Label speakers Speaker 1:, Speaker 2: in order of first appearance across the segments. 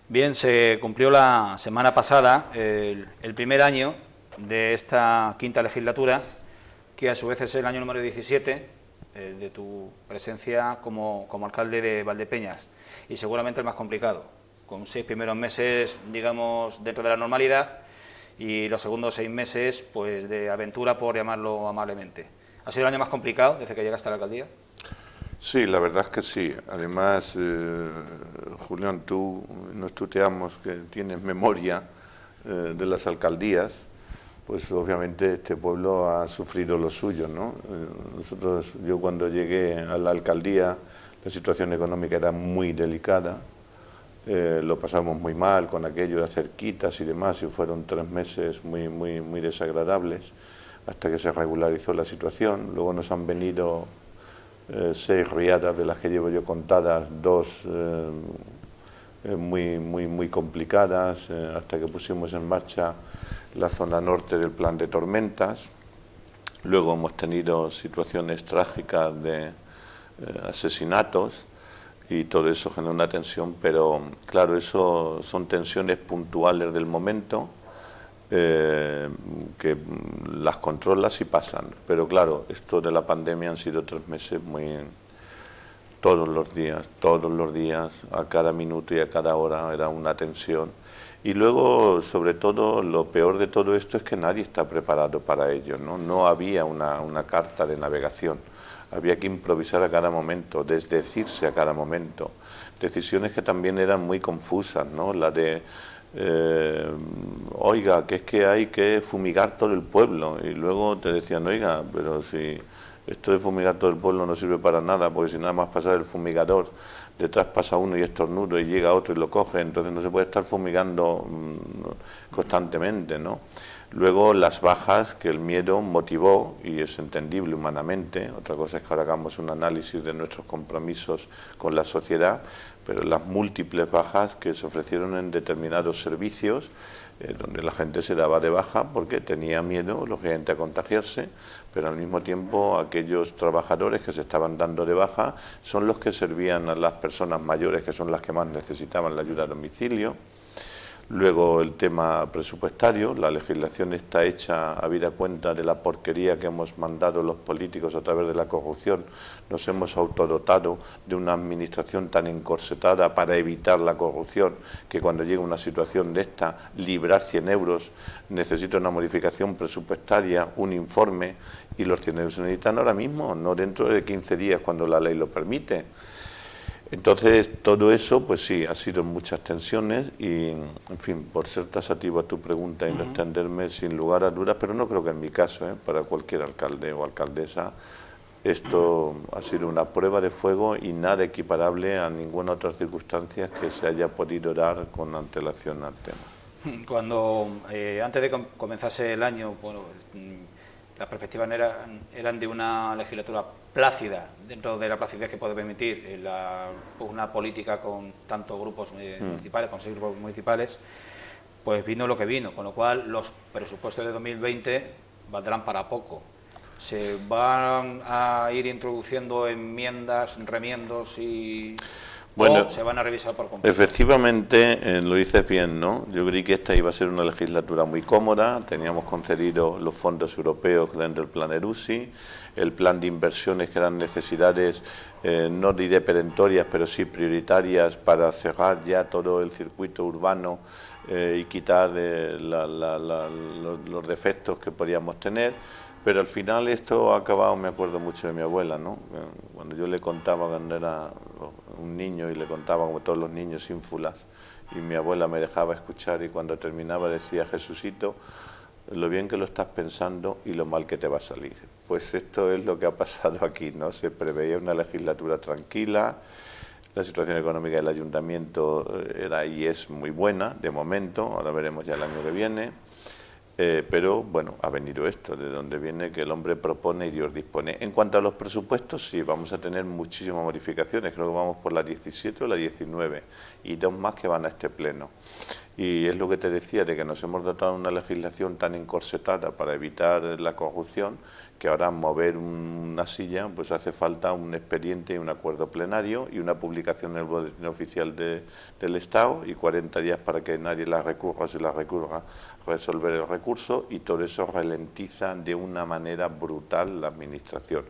Speaker 1: Bien, se cumplió la semana pasada el primer año de esta quinta legislatura, que a su vez es el año número 17 de tu presencia como alcalde de Valdepeñas, y seguramente el más complicado, con 6 primeros meses, digamos, dentro de la normalidad, y los segundos 6 meses, pues, de aventura, por llamarlo amablemente. ¿Ha sido el año más complicado desde que llegaste a la alcaldía?
Speaker 2: Sí, la verdad es que sí. Además, Julián, tú nos tuteamos que tienes memoria de las alcaldías, pues obviamente este pueblo ha sufrido lo suyo, ¿no? Yo cuando llegué a la alcaldía, la situación económica era muy delicada, lo pasamos muy mal con aquello de hacer quitas y demás, y fueron 3 meses muy desagradables hasta que se regularizó la situación. Luego nos han venido 6 riadas, de las que llevo yo contadas, 2 muy complicadas, hasta que pusimos en marcha la zona norte del plan de tormentas. Luego hemos tenido situaciones trágicas de asesinatos, y todo eso genera una tensión, pero claro, eso son tensiones puntuales del momento, que las controlas y pasan. Pero claro, esto de la pandemia han sido 3 meses todos los días, a cada minuto y a cada hora era una tensión. Y luego, sobre todo, lo peor de todo esto es que nadie está preparado para ello, ¿no? No había una carta de navegación, había que improvisar a cada momento, desdecirse a cada momento. Decisiones que también eran muy confusas, ¿no? La de oiga, que es que hay que fumigar todo el pueblo, y luego te decían, oiga, pero si esto de fumigar todo el pueblo no sirve para nada, porque si nada más pasa el fumigador, detrás pasa uno y estornuda y llega otro y lo coge, entonces no se puede estar fumigando constantemente, ¿no? Luego las bajas que el miedo motivó, y es entendible humanamente. Otra cosa es que ahora hagamos un análisis de nuestros compromisos con la sociedad, pero las múltiples bajas que se ofrecieron en determinados servicios, donde la gente se daba de baja porque tenía miedo, lógicamente, a contagiarse, pero al mismo tiempo aquellos trabajadores que se estaban dando de baja son los que servían a las personas mayores, que son las que más necesitaban la ayuda a domicilio. Luego el tema presupuestario, la legislación está hecha habida cuenta de la porquería que hemos mandado los políticos a través de la corrupción. Nos hemos autodotado de una administración tan encorsetada para evitar la corrupción, que cuando llega una situación de esta, librar 100 euros necesita una modificación presupuestaria, un informe, y los 100 euros se necesitan ahora mismo, no dentro de 15 días cuando la ley lo permite. Entonces, todo eso, pues sí, ha sido muchas tensiones y, en fin, por ser tasativo a tu pregunta y no extenderme, sin lugar a dudas, pero no creo que en mi caso, para cualquier alcalde o alcaldesa, esto ha sido una prueba de fuego y nada equiparable a ninguna otra circunstancia que se haya podido dar con antelación al tema.
Speaker 1: Cuando, antes de que comenzase el año, bueno, las perspectivas eran de una legislatura plácida, dentro de la placidez que puede permitir una política con tantos grupos municipales, con 6 grupos municipales. Pues vino lo que vino, con lo cual los presupuestos de 2020 valdrán para poco. ¿Se van a ir introduciendo enmiendas, remiendos
Speaker 2: Bueno,
Speaker 1: o se van a revisar por completo?
Speaker 2: efectivamente, lo dices bien, ¿no? Yo creí que esta iba a ser una legislatura muy cómoda. Teníamos concedido los fondos europeos dentro del plan ERUSI, el plan de inversiones, que eran necesidades, no diré perentorias, pero sí prioritarias, para cerrar ya todo el circuito urbano y quitar los defectos que podíamos tener. Pero al final esto ha acabado, me acuerdo mucho de mi abuela, ¿no? Cuando yo le contaba, cuando era un niño, y le contaba como todos los niños ínfulas, y mi abuela me dejaba escuchar, y cuando terminaba decía, Jesucito, lo bien que lo estás pensando y lo mal que te va a salir. Pues esto es lo que ha pasado aquí, ¿no? Se preveía una legislatura tranquila, la situación económica del ayuntamiento era y es muy buena, de momento, ahora veremos ya el año que viene. Pero bueno, ha venido esto, de donde viene que el hombre propone y Dios dispone. En cuanto a los presupuestos, sí, vamos a tener muchísimas modificaciones, creo que vamos por la 17 o la 19, y 2 más que van a este pleno. Y es lo que te decía, de que nos hemos dotado de una legislación tan encorsetada para evitar la corrupción, que ahora mover una silla pues hace falta un expediente, un acuerdo plenario y una publicación en el boletín oficial del Estado y 40 días para que nadie la recurra, si la recurra, resolver el recurso, y todo eso ralentiza de una manera brutal la administración.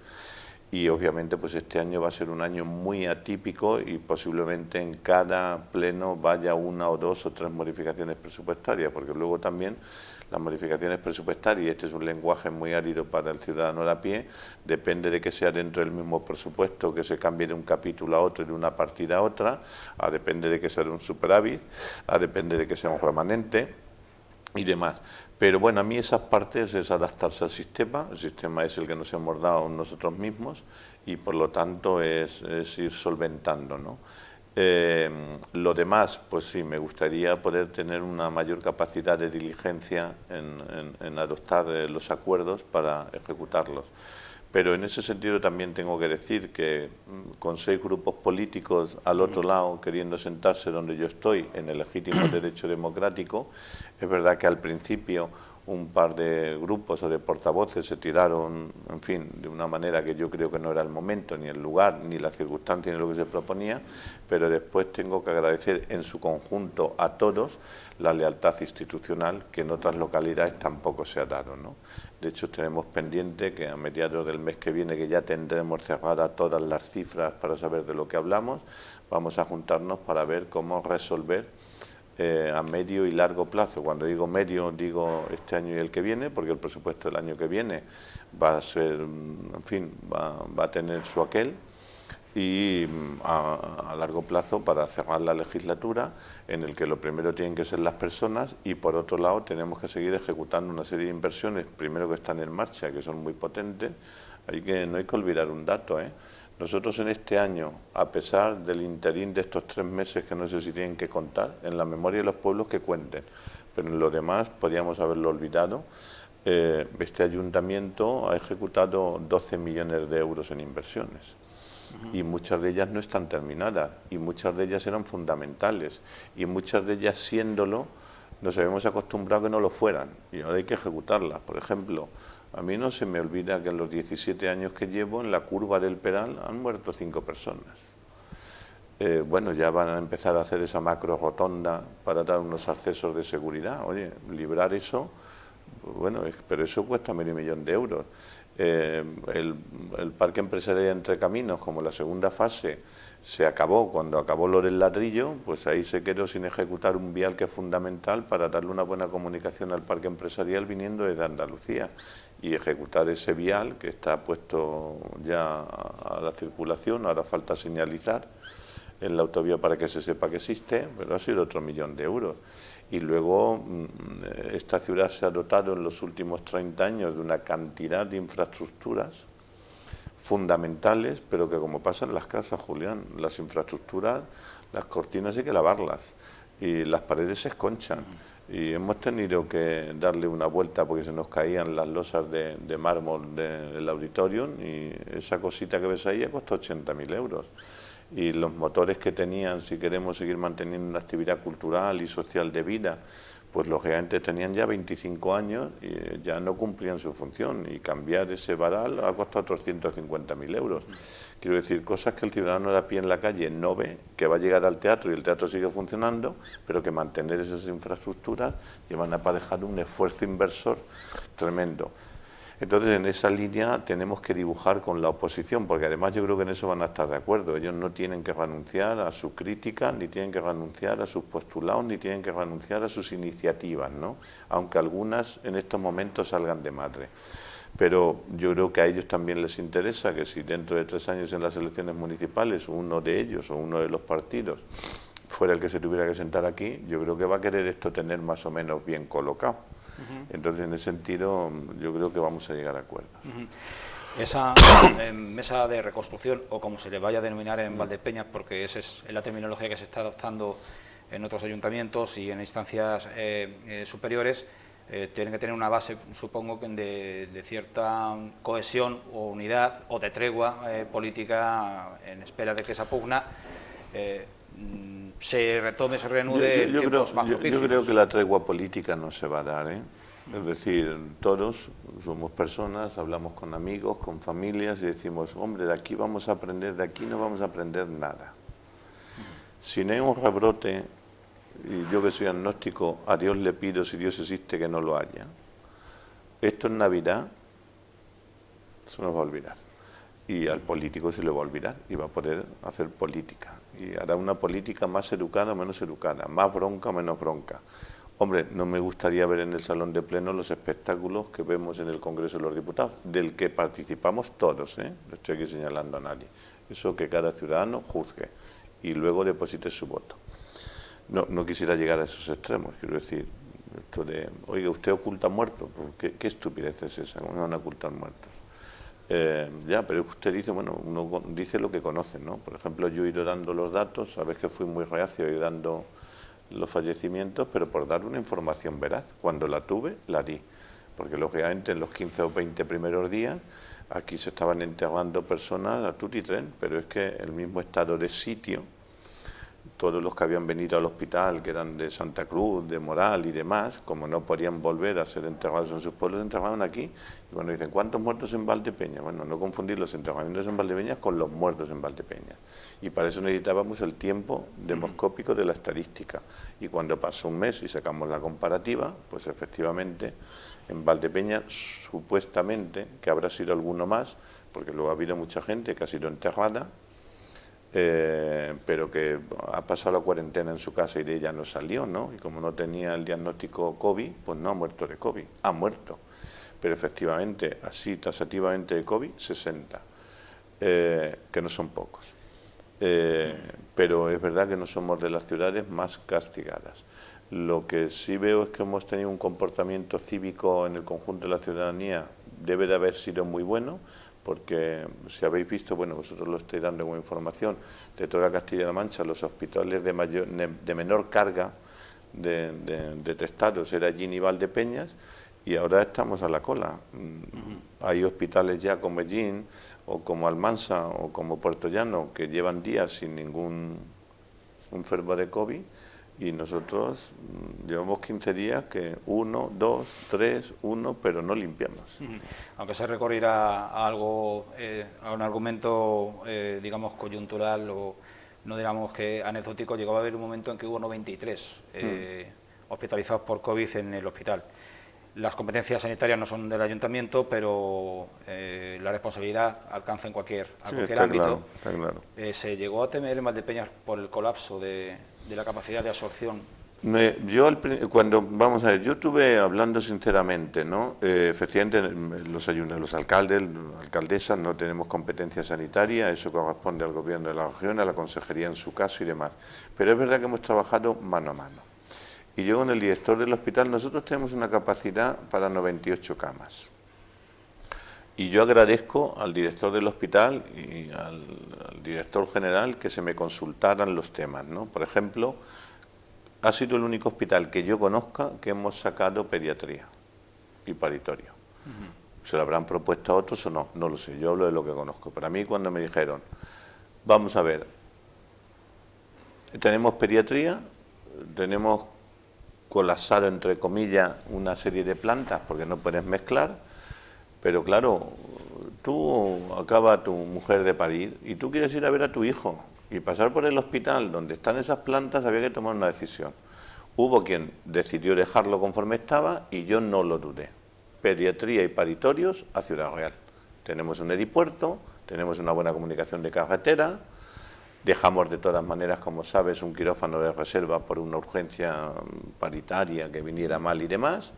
Speaker 2: Y obviamente pues este año va a ser un año muy atípico y posiblemente en cada pleno vaya una o dos o tres modificaciones presupuestarias, porque luego también las modificaciones presupuestarias, y este es un lenguaje muy árido para el ciudadano de a pie, depende de que sea dentro del mismo presupuesto, que se cambie de un capítulo a otro y de una partida a otra, depende de que sea de un superávit, depende de que sea un remanente y demás. Pero bueno, a mí esas partes es adaptarse al sistema, el sistema es el que nos hemos dado nosotros mismos y por lo tanto es ir solventando, ¿no? Lo demás, pues sí, me gustaría poder tener una mayor capacidad de diligencia en adoptar los acuerdos para ejecutarlos. Pero en ese sentido también tengo que decir que con 6 grupos políticos al otro lado queriendo sentarse donde yo estoy en el legítimo derecho democrático, es verdad que al principio un par de grupos o de portavoces se tiraron, en fin, de una manera que yo creo que no era el momento, ni el lugar, ni la circunstancia, ni lo que se proponía, pero después tengo que agradecer en su conjunto a todos la lealtad institucional que en otras localidades tampoco se ha dado, ¿no? De hecho, tenemos pendiente que a mediados del mes que viene, que ya tendremos cerradas todas las cifras para saber de lo que hablamos, vamos a juntarnos para ver cómo resolver a medio y largo plazo. Cuando digo medio, digo este año y el que viene, porque el presupuesto del año que viene va a ser, en fin, va a tener su aquel, y a largo plazo para cerrar la legislatura, en el que lo primero tienen que ser las personas y por otro lado tenemos que seguir ejecutando una serie de inversiones, primero que están en marcha, que son muy potentes. No hay que olvidar un dato, Nosotros en este año, a pesar del interín de estos 3 meses que no sé si tienen que contar, en la memoria de los pueblos que cuenten, pero en lo demás podríamos haberlo olvidado, este ayuntamiento ha ejecutado 12 millones de euros en inversiones. Y muchas de ellas no están terminadas, y muchas de ellas eran fundamentales, y muchas de ellas siéndolo, nos habíamos acostumbrado a que no lo fueran, y ahora hay que ejecutarlas. Por ejemplo, a mí no se me olvida que en los 17 años que llevo, en la curva del Peral han muerto 5 personas. Bueno, ya van a empezar a hacer esa macro rotonda para dar unos accesos de seguridad. Oye, librar eso, bueno, pero eso cuesta $500.000 de euros. El parque empresarial Entre Caminos, como la segunda fase se acabó cuando acabó lo del ladrillo, pues ahí se quedó sin ejecutar un vial que es fundamental para darle una buena comunicación al parque empresarial viniendo desde Andalucía, y ejecutar ese vial que está puesto ya a la circulación. Ahora falta señalizar en la autovía para que se sepa que existe, pero ha sido otro $1.000.000 de euros. Y luego esta ciudad se ha dotado en los últimos 30 años de una cantidad de infraestructuras fundamentales, pero que como pasa en las casas, Julián, las infraestructuras, las cortinas hay que lavarlas y las paredes se esconchan. Y hemos tenido que darle una vuelta porque se nos caían las losas de mármol del auditorium, y esa cosita que ves ahí ha costado 80.000 euros. Y los motores que tenían, si queremos seguir manteniendo una actividad cultural y social de vida, pues lógicamente tenían ya 25 años y ya no cumplían su función, y cambiar ese varal ha costado 350.000 euros. Quiero decir, cosas que el ciudadano de a pie en la calle no ve, que va a llegar al teatro y el teatro sigue funcionando, pero que mantener esas infraestructuras llevan aparejado un esfuerzo inversor tremendo. Entonces, en esa línea tenemos que dibujar con la oposición, porque además yo creo que en eso van a estar de acuerdo. Ellos no tienen que renunciar a su crítica, ni tienen que renunciar a sus postulados, ni tienen que renunciar a sus iniciativas, ¿no? Aunque algunas en estos momentos salgan de madre. Pero yo creo que a ellos también les interesa que si dentro de 3 años en las elecciones municipales uno de ellos o uno de los partidos fuera el que se tuviera que sentar aquí, yo creo que va a querer esto tener más o menos bien colocado. Entonces, en ese sentido, yo creo que vamos a llegar a acuerdos.
Speaker 1: Esa mesa de reconstrucción, o como se le vaya a denominar en Valdepeñas, porque esa es la terminología que se está adoptando en otros ayuntamientos y en instancias superiores, tienen que tener una base, supongo, de cierta cohesión o unidad o de tregua política en espera de que esa pugna se retome, se reanude en tiempos más propicios.
Speaker 2: Yo creo que la tregua política no se va a dar, ¿eh? Es decir, todos somos personas, hablamos con amigos, con familias y decimos, hombre, de aquí vamos a aprender, de aquí no vamos a aprender nada. Si no hay un rebrote, y yo que soy agnóstico, a Dios le pido, si Dios existe, que no lo haya. Esto en Navidad se nos va a olvidar. Y al político se le va a olvidar y va a poder hacer política. Y hará una política más educada o menos educada, más bronca o menos bronca. Hombre, no me gustaría ver en el salón de pleno los espectáculos que vemos en el Congreso de los Diputados, del que participamos todos, ¿eh? No estoy aquí señalando a nadie. Eso que cada ciudadano juzgue y luego deposite su voto. No quisiera llegar a esos extremos, quiero decir, esto de, oiga, ¿usted oculta muertos? ¿Qué estupidez es esa? ¿Cómo van a ocultar muertos? Ya, pero usted dice, bueno, uno dice lo que conoce, ¿no? Por ejemplo, yo he ido dando los datos, sabes que fui muy reacio, he ido dando los fallecimientos, pero por dar una información veraz. Cuando la tuve, la di. Porque lógicamente en los 15 o 20 primeros días aquí se estaban enterrando personas a tut y tren, pero es que el mismo estado de sitio, todos los que habían venido al hospital, que eran de Santa Cruz, de Moral y demás, como no podían volver a ser enterrados en sus pueblos, se enterraban aquí. Y cuando dicen, ¿cuántos muertos en Valdepeñas? Bueno, no confundir los enterramientos en Valdepeñas con los muertos en Valdepeñas. Y para eso necesitábamos el tiempo demoscópico de la estadística. Y cuando pasó un mes y sacamos la comparativa, pues efectivamente en Valdepeñas, supuestamente, que habrá sido alguno más, porque luego ha habido mucha gente que ha sido enterrada, pero que ha pasado la cuarentena en su casa y de ella no salió, ¿no? Y como no tenía el diagnóstico COVID, pues no ha muerto de COVID, ha muerto. Pero efectivamente, así tasativamente de COVID, 60, que no son pocos. Pero es verdad que no somos de las ciudades más castigadas. Lo que sí veo es que hemos tenido un comportamiento cívico en el conjunto de la ciudadanía, debe de haber sido muy bueno, porque si habéis visto, bueno, vosotros lo estáis dando como información, de toda Castilla-La Mancha, los hospitales de menor carga de testados era Ellín y Valdepeñas, y ahora estamos a la cola. Hay hospitales ya como Ellín, o como Almansa, o como Puerto Llano, que llevan días sin ningún enfermo de COVID, y nosotros llevamos 15 días que 1, 2, 3, 1, pero no limpiamos.
Speaker 1: Aunque se recurrirá a algo, a un argumento, digamos, coyuntural o no digamos que anecdótico, llegó a haber un momento en que hubo 93 hospitalizados por COVID en el hospital. Las competencias sanitarias no son del ayuntamiento, pero la responsabilidad alcanza en cualquier ámbito.
Speaker 2: Está claro.
Speaker 1: ¿Se llegó a temer en Valdepeñas por el colapso de la capacidad de absorción?
Speaker 2: Vamos a ver, yo estuve hablando sinceramente, ¿no? Efectivamente, los alcaldes, alcaldesas, no tenemos competencia sanitaria, eso corresponde al gobierno de la región, a la consejería en su caso y demás. Pero es verdad que hemos trabajado mano a mano. Y yo con el director del hospital, nosotros tenemos una capacidad para 98 camas. Y yo agradezco al director del hospital y al director general que se me consultaran los temas, ¿no? Por ejemplo, ha sido el único hospital que yo conozca que hemos sacado pediatría y paritorio. ¿Se lo habrán propuesto a otros o no? No lo sé, yo hablo de lo que conozco. Pero a mí cuando me dijeron, vamos a ver, tenemos pediatría, tenemos colapsado, entre comillas, una serie de plantas porque no puedes mezclar, pero claro, tú acaba tu mujer de parir y tú quieres ir a ver a tu hijo y pasar por el hospital donde están esas plantas, había que tomar una decisión. Hubo quien decidió dejarlo conforme estaba y yo no lo dudé. Pediatría y paritorios a Ciudad Real. Tenemos un helipuerto, tenemos una buena comunicación de carretera, dejamos de todas maneras, como sabes, un quirófano de reserva por una urgencia paritaria que viniera mal y demás,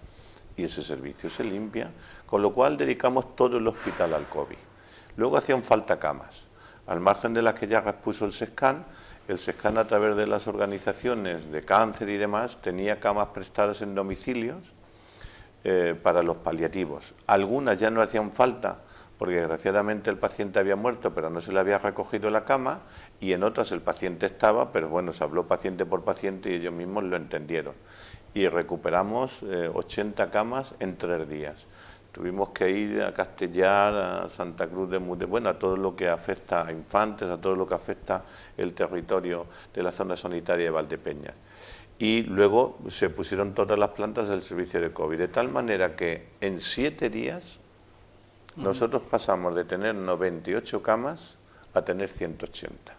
Speaker 2: y ese servicio se limpia, con lo cual dedicamos todo el hospital al COVID. Luego hacían falta camas, al margen de las que ya expuso el SESCAN a través de las organizaciones de cáncer y demás, tenía camas prestadas en domicilios para los paliativos. Algunas ya no hacían falta, porque desgraciadamente el paciente había muerto, pero no se le había recogido la cama, y en otras el paciente estaba, pero bueno, se habló paciente por paciente y ellos mismos lo entendieron. Y recuperamos 80 camas en 3 días. tuvimos que ir a Castellar, a Santa Cruz de Mute, bueno, a todo lo que afecta a Infantes, a todo lo que afecta el territorio de la zona sanitaria de Valdepeñas. Y luego se pusieron todas las plantas del servicio de COVID, de tal manera que en 7 días nosotros pasamos de tener 98 camas a tener 180.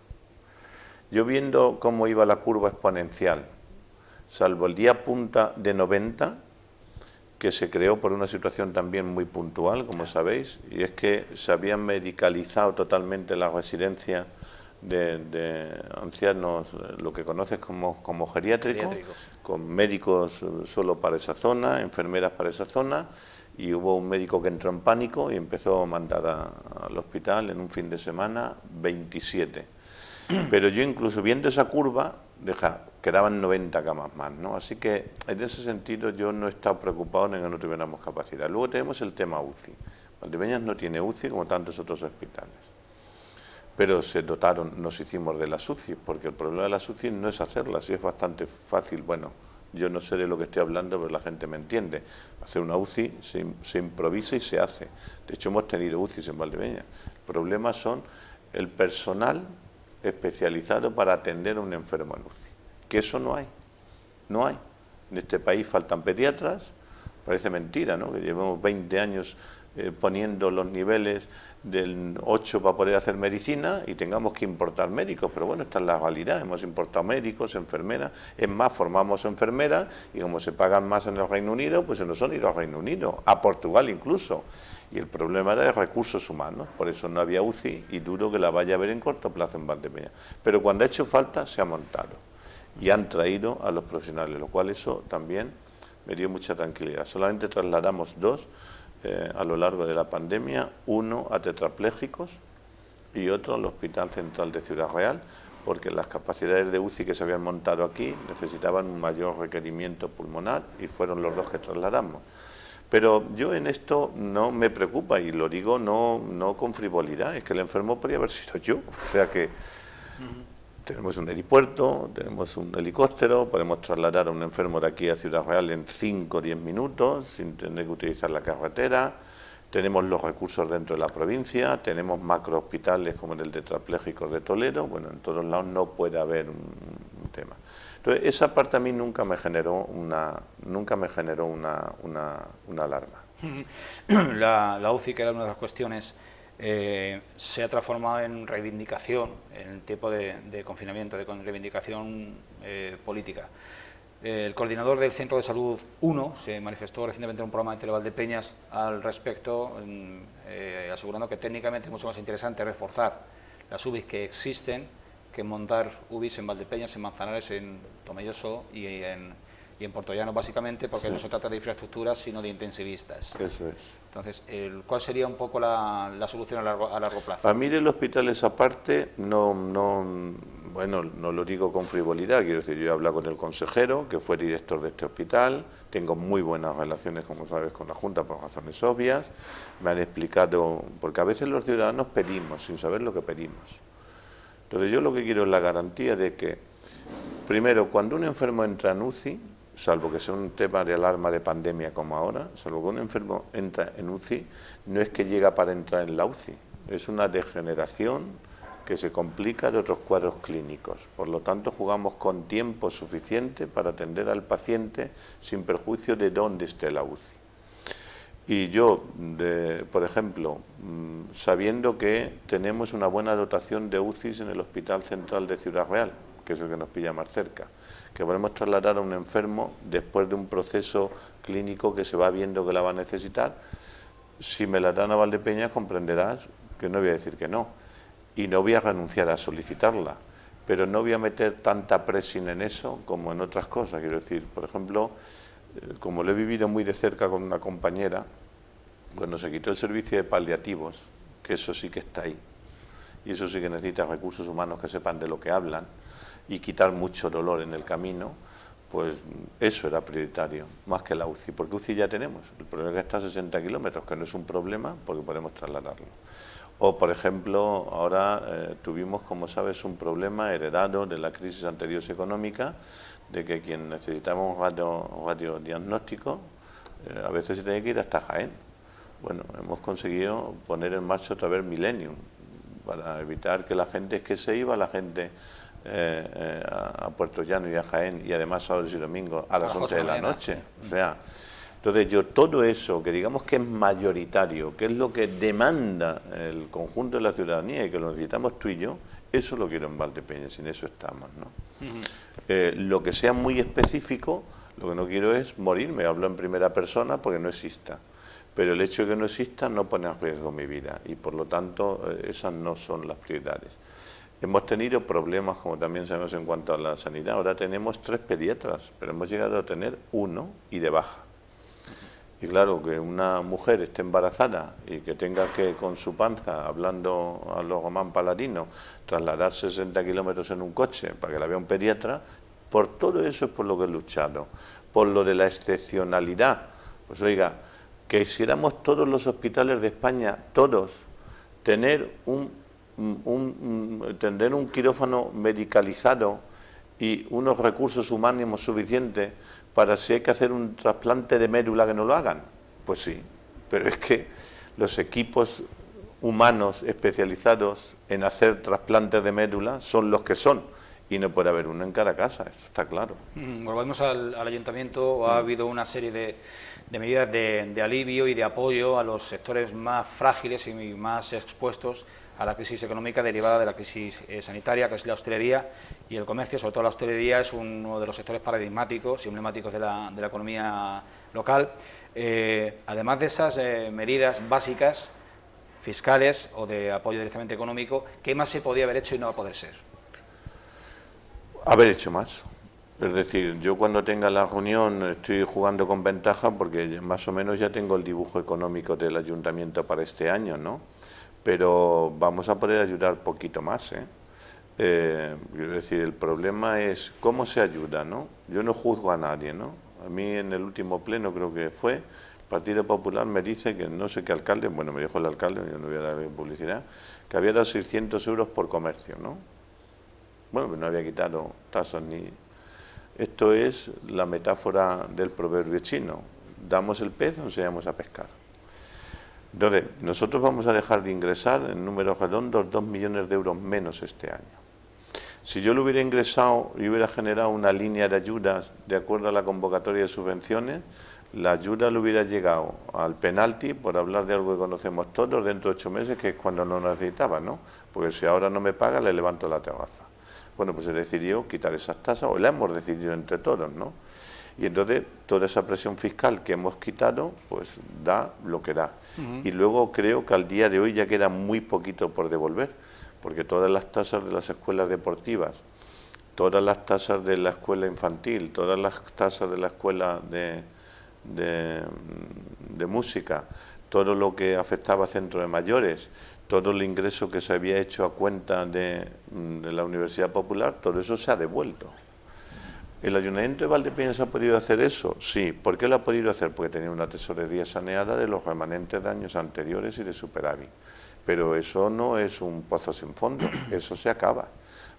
Speaker 2: Yo viendo cómo iba la curva exponencial, salvo el día punta de 90, que se creó por una situación también muy puntual, como sabéis, y es que se habían medicalizado totalmente la residencia de ancianos, lo que conoces como geriátrico, con médicos solo para esa zona, enfermeras para esa zona, y hubo un médico que entró en pánico y empezó a mandar al hospital en un fin de semana 27. Pero yo incluso viendo esa curva, quedaban 90 camas más, ¿no? Así que en ese sentido yo no he estado preocupado en que no tuviéramos capacidad. Luego tenemos el tema UCI. Valdepeñas no tiene UCI como tantos otros hospitales. Pero se dotaron, nos hicimos de las UCI, porque el problema de las UCI no es hacerlas, y es bastante fácil. Bueno, yo no sé de lo que estoy hablando, pero la gente me entiende. Hacer una UCI se improvisa y se hace. De hecho, hemos tenido UCIs en Valdepeñas. El problema son el personal especializado para atender a un enfermo en UCI. Que eso no hay. No hay. En este país faltan pediatras. Parece mentira, ¿no?, que llevamos 20 años poniendo los niveles del 8 para poder hacer medicina y tengamos que importar médicos, pero bueno, esta es la realidad. Hemos importado médicos, enfermeras, es más, formamos enfermeras y como se pagan más en el Reino Unido, pues se nos han ido al Reino Unido, a Portugal incluso, y el problema era de recursos humanos, por eso no había UCI y duro que la vaya a haber en corto plazo en Valdepeñas, pero cuando ha hecho falta se ha montado y han traído a los profesionales, lo cual eso también me dio mucha tranquilidad. Solamente trasladamos 2 a lo largo de la pandemia, uno a tetraplégicos y otro al Hospital Central de Ciudad Real, porque las capacidades de UCI que se habían montado aquí necesitaban un mayor requerimiento pulmonar y fueron los 2 que trasladamos. Pero yo en esto no me preocupa y lo digo no con frivolidad, es que el enfermo podría haber sido yo, o sea que tenemos un aeropuerto, tenemos un helicóptero, podemos trasladar a un enfermo de aquí a Ciudad Real en 5 o 10 minutos sin tener que utilizar la carretera, tenemos los recursos dentro de la provincia, tenemos macrohospitales como el de tetraplégicos de Toledo, bueno, en todos lados no puede haber un tema. Entonces, esa parte a mí nunca me generó una alarma.
Speaker 1: La UCI, que era una de las cuestiones, se ha transformado en reivindicación, en el tiempo de confinamiento, de reivindicación política. El coordinador del Centro de Salud 1 se manifestó recientemente en un programa de Televaldepeñas al respecto, asegurando que técnicamente es mucho más interesante reforzar las UBIs que existen que montar UBIs en Valdepeñas, en Manzanares, en Tomelloso y en Puertollano, básicamente, porque no se trata de infraestructuras, sino de intensivistas.
Speaker 2: Eso es.
Speaker 1: Entonces, ¿cuál sería un poco la solución a largo plazo?
Speaker 2: A mí del hospital esa parte bueno, no lo digo con frivolidad, quiero decir, yo he hablado con el consejero, que fue director de este hospital, tengo muy buenas relaciones, como sabes, con la Junta por razones obvias, me han explicado, porque a veces los ciudadanos pedimos, sin saber lo que pedimos. Entonces yo lo que quiero es la garantía de que, primero, cuando un enfermo entra en UCI, salvo que sea un tema de alarma de pandemia como ahora, salvo que un enfermo entra en UCI, no es que llega para entrar en la UCI, es una degeneración que se complica de otros cuadros clínicos. Por lo tanto, jugamos con tiempo suficiente para atender al paciente sin perjuicio de dónde esté la UCI. Y yo, por ejemplo, sabiendo que tenemos una buena dotación de UCIs en el Hospital Central de Ciudad Real, que es el que nos pilla más cerca, que podemos trasladar a un enfermo después de un proceso clínico que se va viendo que la va a necesitar, si me la dan a Valdepeñas comprenderás que no voy a decir que no, y no voy a renunciar a solicitarla, pero no voy a meter tanta presión en eso como en otras cosas. Quiero decir, por ejemplo, como lo he vivido muy de cerca con una compañera, cuando se quitó el servicio de paliativos, que eso sí que está ahí, y eso sí que necesita recursos humanos que sepan de lo que hablan, y quitar mucho dolor en el camino, pues eso era prioritario, más que la UCI, porque UCI ya tenemos, el problema es que está a 60 kilómetros, que no es un problema porque podemos trasladarlo. O, por ejemplo, ahora tuvimos, como sabes, un problema heredado de la crisis anterior económica, de que quien necesitaba un radiodiagnóstico, a veces se tenía que ir hasta Jaén, Bueno, hemos conseguido poner en marcha otra vez Millennium, para evitar que la gente, es que se iba la gente a Puerto Llano y a Jaén, y además sábados y domingos a las 11 de la noche. O sea, entonces yo todo eso, que digamos que es mayoritario, que es lo que demanda el conjunto de la ciudadanía y que lo necesitamos tú y yo, eso lo quiero en Valdepeñas, y en eso estamos, ¿no? Lo que sea muy específico, lo que no quiero es morirme, hablo en primera persona porque no exista. Pero el hecho de que no exista no pone en riesgo mi vida, y por lo tanto esas no son las prioridades. Hemos tenido problemas, como también sabemos, en cuanto a la sanidad. Ahora tenemos 3 pediatras, pero hemos llegado a tener 1 y de baja. Y claro, que una mujer esté embarazada y que tenga que, con su panza, hablando a lo Román Paladino, trasladar 60 kilómetros en un coche para que la vea un pediatra, por todo eso es por lo que he luchado. Por lo de la excepcionalidad. Pues oiga, que hiciéramos todos los hospitales de España, todos, tener un quirófano medicalizado y unos recursos humanos suficientes para, si hay que hacer un trasplante de médula, que no lo hagan. Pues sí, pero es que los equipos humanos especializados en hacer trasplantes de médula son los que son, y no puede haber uno en cada casa, eso está claro.
Speaker 1: Volvemos al ayuntamiento. Ha habido una serie de medidas de alivio y de apoyo a los sectores más frágiles y más expuestos a la crisis económica derivada de la crisis sanitaria, que es la hostelería y el comercio. Sobre todo la hostelería es uno de los sectores paradigmáticos y emblemáticos de la economía local. Además de esas medidas básicas, fiscales o de apoyo directamente económico, ¿qué más se podía haber hecho y no va a poder ser?
Speaker 2: Haber hecho más. Es decir, yo cuando tenga la reunión estoy jugando con ventaja porque más o menos ya tengo el dibujo económico del ayuntamiento para este año, ¿no? Pero vamos a poder ayudar poquito más, ¿eh? Es decir, el problema es cómo se ayuda, ¿no? Yo no juzgo a nadie, ¿no? A mí en el último pleno, creo que fue, el Partido Popular me dice que no sé qué alcalde, bueno, me dijo el alcalde, yo no voy a dar publicidad, que había dado 600 euros por comercio, ¿no? Bueno, pues no había quitado tasas ni... Esto es la metáfora del proverbio chino. Damos el pez o enseñamos a pescar. Entonces, nosotros vamos a dejar de ingresar en números redondos 2 millones de euros menos este año. Si yo lo hubiera ingresado y hubiera generado una línea de ayudas de acuerdo a la convocatoria de subvenciones, la ayuda le hubiera llegado al penalti, por hablar de algo que conocemos todos, dentro de 8 meses, que es cuando no necesitaba, ¿no? Porque si ahora no me paga, le levanto la terraza. Bueno, pues se decidió quitar esas tasas, o la hemos decidido entre todos, ¿no? Y entonces toda esa presión fiscal que hemos quitado, pues da lo que da. Y luego creo que al día de hoy ya queda muy poquito por devolver, porque todas las tasas de las escuelas deportivas, todas las tasas de la escuela infantil, todas las tasas de la escuela de música, todo lo que afectaba a centros de mayores, todo el ingreso que se había hecho a cuenta de la Universidad Popular, todo eso se ha devuelto. ¿El Ayuntamiento de Valdepeñas ha podido hacer eso? Sí. ¿Por qué lo ha podido hacer? Porque tenía una tesorería saneada de los remanentes de años anteriores y de superávit. Pero eso no es un pozo sin fondo, eso se acaba.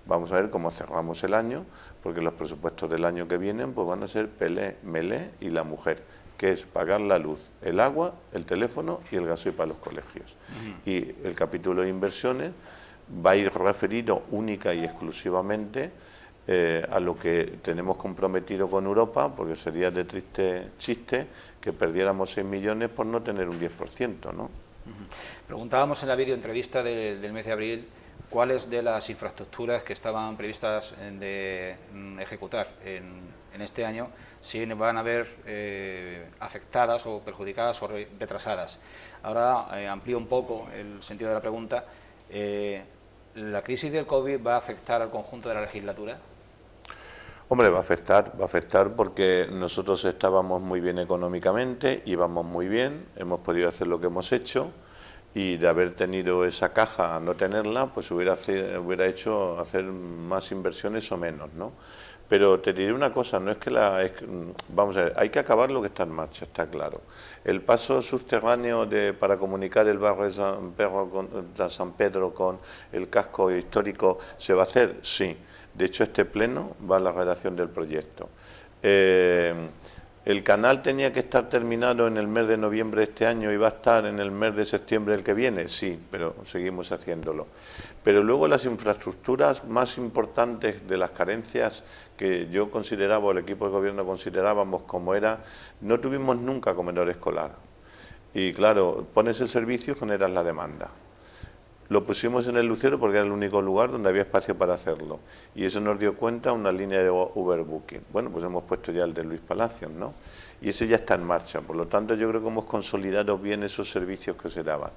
Speaker 2: Vamos a ver cómo cerramos el año, porque los presupuestos del año que vienen pues van a ser Pelé, Melé y la mujer, que es pagar la luz, el agua, el teléfono y el gasoil para los colegios. Y el capítulo de inversiones va a ir referido única y exclusivamente a lo que tenemos comprometido con Europa, porque sería de triste chiste que perdiéramos 6 millones por no tener un 10%, ¿no?
Speaker 1: Preguntábamos en la videoentrevista del mes de abril cuáles de las infraestructuras que estaban previstas de ejecutar en este año si van a ver afectadas o perjudicadas o retrasadas. Ahora amplío un poco el sentido de la pregunta. ¿La crisis del COVID va a afectar al conjunto de la legislatura?
Speaker 2: Hombre, va a afectar porque nosotros estábamos muy bien económicamente, íbamos muy bien, hemos podido hacer lo que hemos hecho, y de haber tenido esa caja a no tenerla, pues hubiera hecho hacer más inversiones o menos, ¿no? Pero te diré una cosa, no es que vamos a ver, hay que acabar lo que está en marcha, está claro. El paso subterráneo para comunicar el barrio de San Pedro con el casco histórico, ¿se va a hacer? Sí. De hecho, este pleno va a la redacción del proyecto. El canal tenía que estar terminado en el mes de noviembre de este año y va a estar en el mes de septiembre el que viene, sí, pero seguimos haciéndolo. Pero luego las infraestructuras más importantes de las carencias que yo consideraba, o el equipo de gobierno considerábamos como era, no tuvimos nunca comedor escolar. Y claro, pones el servicio y generas la demanda. Lo pusimos en el Lucero porque era el único lugar donde había espacio para hacerlo. Y eso nos dio cuenta una línea de Uberbooking. Bueno, pues hemos puesto ya el de Luis Palacios, ¿no? Y ese ya está en marcha. Por lo tanto, yo creo que hemos consolidado bien esos servicios que se daban.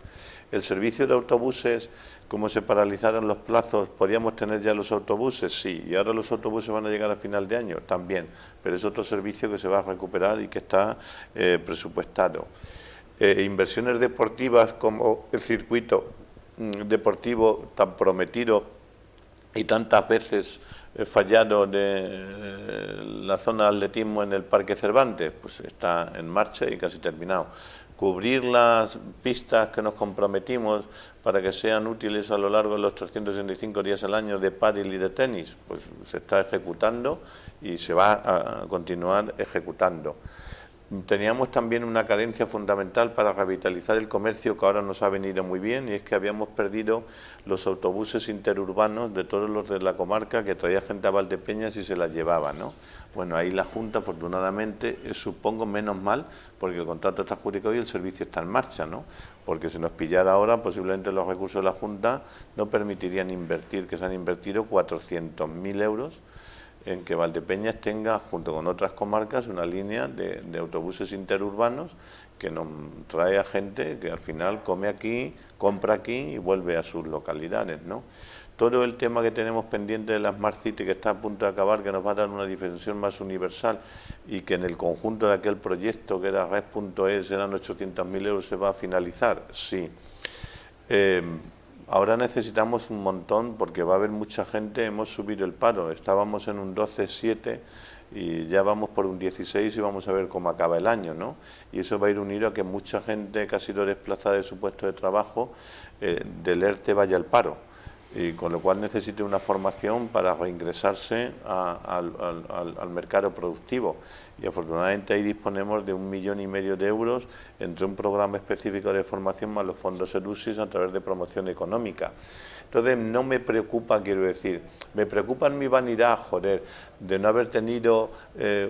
Speaker 2: El servicio de autobuses, como se paralizaron los plazos, ¿podríamos tener ya los autobuses? Sí. ¿Y ahora los autobuses van a llegar a final de año? También. Pero es otro servicio que se va a recuperar y que está presupuestado. Inversiones deportivas como el circuito deportivo tan prometido y tantas veces fallado de la zona de atletismo en el Parque Cervantes, pues está en marcha y casi terminado. Cubrir las pistas que nos comprometimos para que sean útiles a lo largo de los 365 días al año de pádel y de tenis, pues se está ejecutando y se va a continuar ejecutando. Teníamos también una carencia fundamental para revitalizar el comercio que ahora nos ha venido muy bien, y es que habíamos perdido los autobuses interurbanos de todos los de la comarca que traía gente a Valdepeñas y se las llevaba, ¿no? Bueno, ahí la Junta, afortunadamente, supongo menos mal, porque el contrato está adjudicado y el servicio está en marcha, ¿no? Porque si nos pillara ahora, posiblemente los recursos de la Junta no permitirían invertir, que se han invertido 400.000 euros en que Valdepeñas tenga, junto con otras comarcas, una línea de autobuses interurbanos que nos trae a gente que al final come aquí, compra aquí y vuelve a sus localidades, ¿no? Todo el tema que tenemos pendiente de la Smart City, que está a punto de acabar, que nos va a dar una diferenciación más universal y que en el conjunto de aquel proyecto que era Red.es eran 800.000 euros, se va a finalizar, sí. Ahora necesitamos un montón porque va a haber mucha gente, hemos subido el paro, estábamos en un 12,7 y ya vamos por un 16 y vamos a ver cómo acaba el año, ¿no? Y eso va a ir unido a que mucha gente que ha sido desplazada de su puesto de trabajo del ERTE vaya al paro, y con lo cual necesite una formación para reingresarse al mercado productivo. Y afortunadamente ahí disponemos de 1,5 millones de euros entre un programa específico de formación más los fondos ELUSIS a través de promoción económica. Entonces no me preocupa, quiero decir, me preocupa en mi vanidad, joder, de no haber tenido que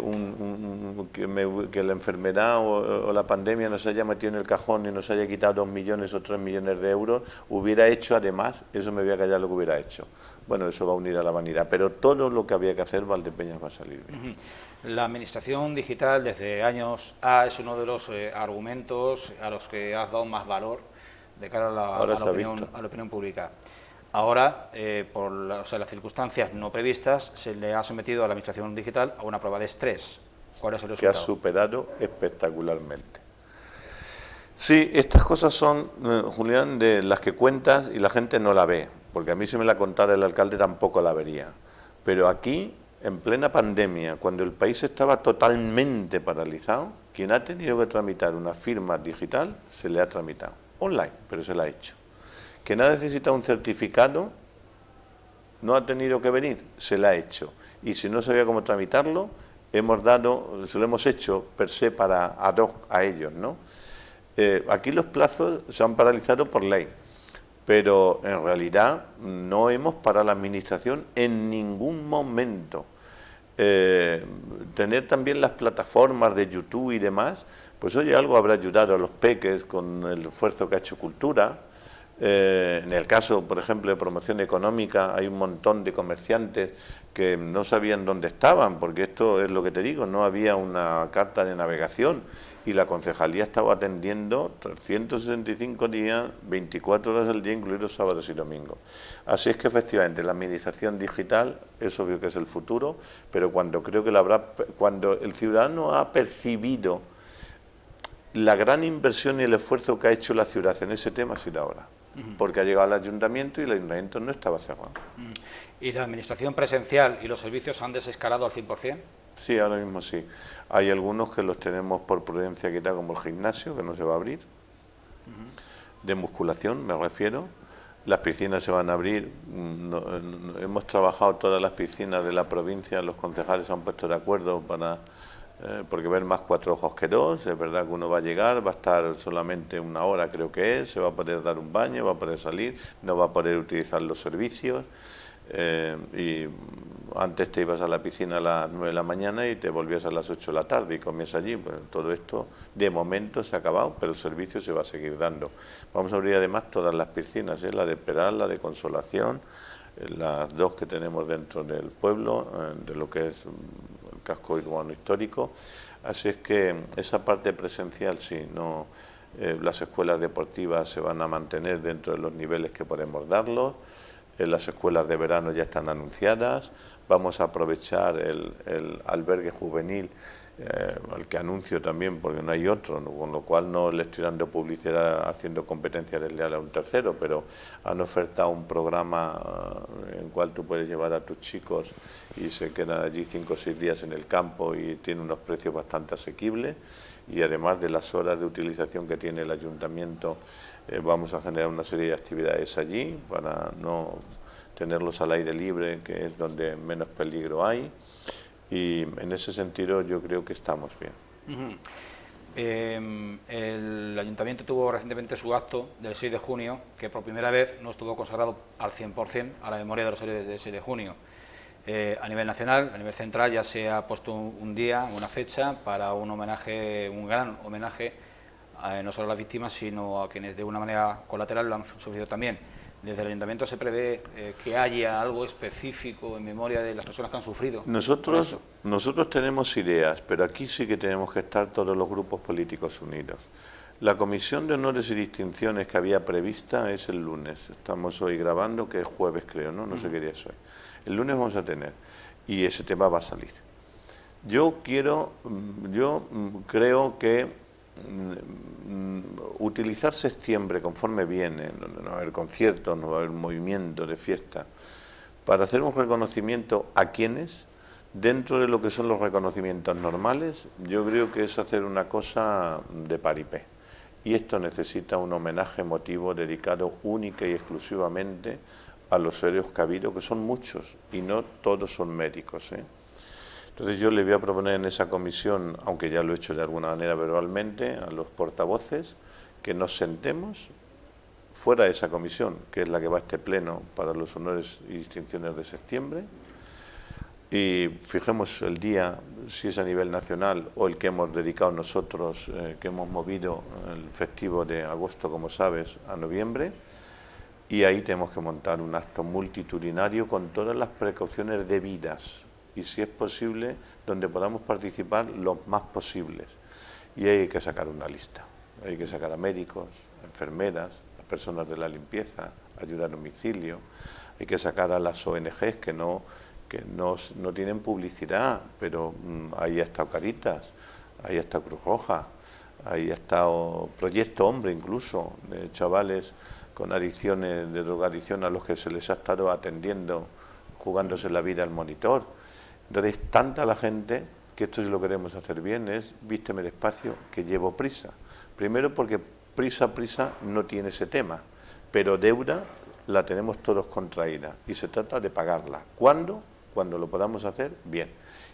Speaker 2: la enfermedad o la pandemia nos haya metido en el cajón y nos haya quitado 2 millones o 3 millones de euros, hubiera hecho además, eso me voy a callar lo que hubiera hecho. Bueno, eso va a unir a la vanidad, pero todo lo que había que hacer, Valdepeñas va a salir bien.
Speaker 1: La administración digital desde años A es uno de los argumentos a los que has dado más valor de cara a la opinión pública. Ahora, por las circunstancias no previstas, se le ha sometido a la administración digital a una prueba de estrés. ¿Cuál es el resultado?
Speaker 2: Que ha superado espectacularmente. Sí, estas cosas son, Julián, de las que cuentas y la gente no la ve, porque a mí si me la contara el alcalde tampoco la vería. Pero aquí, en plena pandemia, cuando el país estaba totalmente paralizado, quien ha tenido que tramitar una firma digital, se le ha tramitado. Online, pero se la ha hecho. Quien ha necesitado un certificado, no ha tenido que venir, se la ha hecho. Y si no sabía cómo tramitarlo, se lo hemos hecho per se para ad hoc a ellos, ¿no? Aquí los plazos se han paralizado por ley, pero en realidad no hemos parado la administración en ningún momento. Tener también las plataformas de YouTube y demás, pues oye, algo habrá ayudado a los peques con el esfuerzo que ha hecho Cultura. En el caso, por ejemplo, de promoción económica, hay un montón de comerciantes que no sabían dónde estaban, porque esto es lo que te digo, no había una carta de navegación y la concejalía estaba atendiendo 365 días, 24 horas al día, incluidos sábados y domingos. Así es que efectivamente la administración digital es obvio que es el futuro, pero cuando cuando el ciudadano ha percibido la gran inversión y el esfuerzo que ha hecho la ciudad en ese tema ha sido ahora, porque ha llegado al ayuntamiento y el ayuntamiento no estaba cerrado.
Speaker 1: ¿Y la administración presencial y los servicios han desescalado al 100%?
Speaker 2: Sí, ahora mismo sí. Hay algunos que los tenemos por prudencia quitados, como el gimnasio, que no se va a abrir, de musculación me refiero. Las piscinas se van a abrir, hemos trabajado todas las piscinas de la provincia, los concejales se han puesto de acuerdo para porque ven más cuatro ojos que dos. Es verdad que uno va a llegar, va a estar solamente una hora, creo que es, se va a poder dar un baño, va a poder salir, no va a poder utilizar los servicios. Y antes te ibas a la piscina a las 9 de la mañana y te volvías a las 8 de la tarde y comías allí. Pues todo esto de momento se ha acabado, pero el servicio se va a seguir dando. Vamos a abrir además todas las piscinas, la de Peral, la de Consolación, las dos que tenemos dentro del pueblo, de lo que es el casco urbano histórico. Así es que esa parte presencial sí, no, las escuelas deportivas se van a mantener dentro de los niveles que podemos darlos. Las escuelas de verano ya están anunciadas. Vamos a aprovechar el albergue juvenil, al que anuncio también porque no hay otro, ¿no? Con lo cual no le estoy dando publicidad haciendo competencia desleal a un tercero, pero han ofertado un programa en el cual tú puedes llevar a tus chicos y se quedan allí 5 o 6 días en el campo y tiene unos precios bastante asequibles. Y además de las horas de utilización que tiene el ayuntamiento, vamos a generar una serie de actividades allí para no tenerlos al aire libre, que es donde menos peligro hay, y en ese sentido yo creo que estamos bien.
Speaker 1: El ayuntamiento tuvo recientemente su acto del 6 de junio, que por primera vez no estuvo consagrado al 100% a la memoria de los héroes del 6 de junio. A nivel nacional, a nivel central, ya se ha puesto un día, una fecha para un homenaje, un gran homenaje, no solo a las víctimas, sino a quienes de una manera colateral lo han sufrido también. Desde el ayuntamiento se prevé que haya algo específico en memoria de las personas que han sufrido.
Speaker 2: Nosotros tenemos ideas, pero aquí sí que tenemos que estar todos los grupos políticos unidos. La comisión de honores y distinciones que había prevista es el lunes. Estamos hoy grabando, que es jueves creo, ¿no? No sé qué día es hoy. El lunes vamos a tener, y ese tema va a salir. Yo creo que utilizar septiembre conforme viene, donde no va a haber conciertos, no va a haber movimiento de fiesta, para hacer un reconocimiento a quienes, dentro de lo que son los reconocimientos normales, yo creo que es hacer una cosa de paripé. Y esto necesita un homenaje emotivo dedicado única y exclusivamente a los héroes que ha habido, que son muchos, y no todos son médicos, Entonces yo le voy a proponer en esa comisión, aunque ya lo he hecho de alguna manera verbalmente, a los portavoces, que nos sentemos fuera de esa comisión, que es la que va a este pleno para los honores y distinciones de septiembre, y fijemos el día, si es a nivel nacional o el que hemos dedicado nosotros, que hemos movido el festivo de agosto, como sabes, a noviembre, y ahí tenemos que montar un acto multitudinario con todas las precauciones debidas y, si es posible, donde podamos participar los más posibles. Y ahí hay que sacar una lista. Hay que sacar a médicos, a enfermeras, a personas de la limpieza, ayuda a domicilio. Hay que sacar a las ONGs que no tienen publicidad, pero ahí ha estado Caritas, ahí ha estado Cruz Roja, ahí ha estado Proyecto Hombre incluso, de chavales con adicciones, de drogadicción, a los que se les ha estado atendiendo, jugándose la vida al monitor. Entonces, tanta la gente que esto, si lo queremos hacer bien, es vísteme despacio, que llevo prisa. Primero porque prisa no tiene ese tema, pero deuda la tenemos todos contraída y se trata de pagarla. ¿Cuándo? Cuando lo podamos hacer, bien.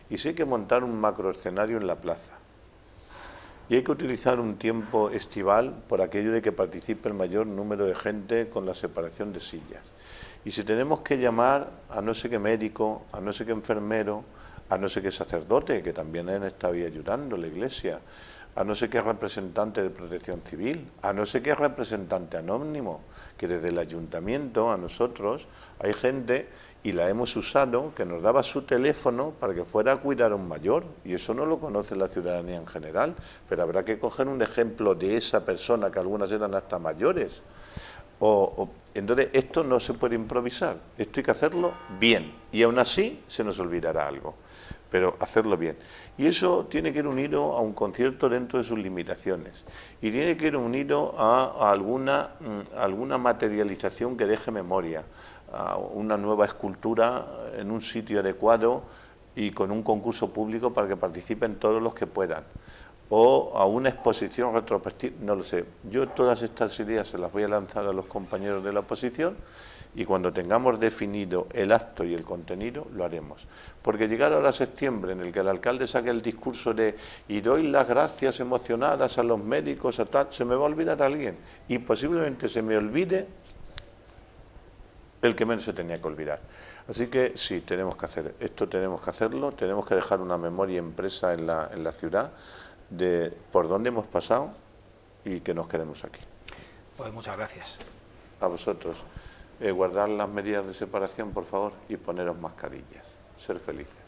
Speaker 2: Y sí hay que montar un macroescenario en la plaza. Y hay que utilizar un tiempo estival por aquello de que participe el mayor número de gente con la separación de sillas. Y si tenemos que llamar a no sé qué médico, a no sé qué enfermero, a no sé qué sacerdote, que también han estado ahí ayudando la Iglesia, a no sé qué representante de Protección Civil, a no sé qué representante anónimo, que desde el ayuntamiento a nosotros hay gente, y la hemos usado, que nos daba su teléfono para que fuera a cuidar a un mayor, y eso no lo conoce la ciudadanía en general, pero habrá que coger un ejemplo de esa persona, que algunas eran hasta mayores. Entonces esto no se puede improvisar, esto hay que hacerlo bien, y aún así se nos olvidará algo, pero hacerlo bien. Y eso tiene que ir unido a un concierto dentro de sus limitaciones, y tiene que ir unido a alguna materialización que deje memoria, a una nueva escultura en un sitio adecuado y con un concurso público para que participen todos los que puedan, o a una exposición retrospectiva, no lo sé. Yo todas estas ideas se las voy a lanzar a los compañeros de la oposición y cuando tengamos definido el acto y el contenido, lo haremos. Porque llegar ahora a septiembre, en el que el alcalde saque el discurso de y doy las gracias emocionadas a los médicos, a tal, se me va a olvidar a alguien, y posiblemente se me olvide el que menos se tenía que olvidar. Así que sí, tenemos que hacer esto, tenemos que hacerlo, tenemos que dejar una memoria impresa en la ciudad de por dónde hemos pasado y que nos quedemos aquí.
Speaker 1: Pues muchas gracias.
Speaker 2: A vosotros. Guardar las medidas de separación, por favor, y poneros mascarillas. Ser felices.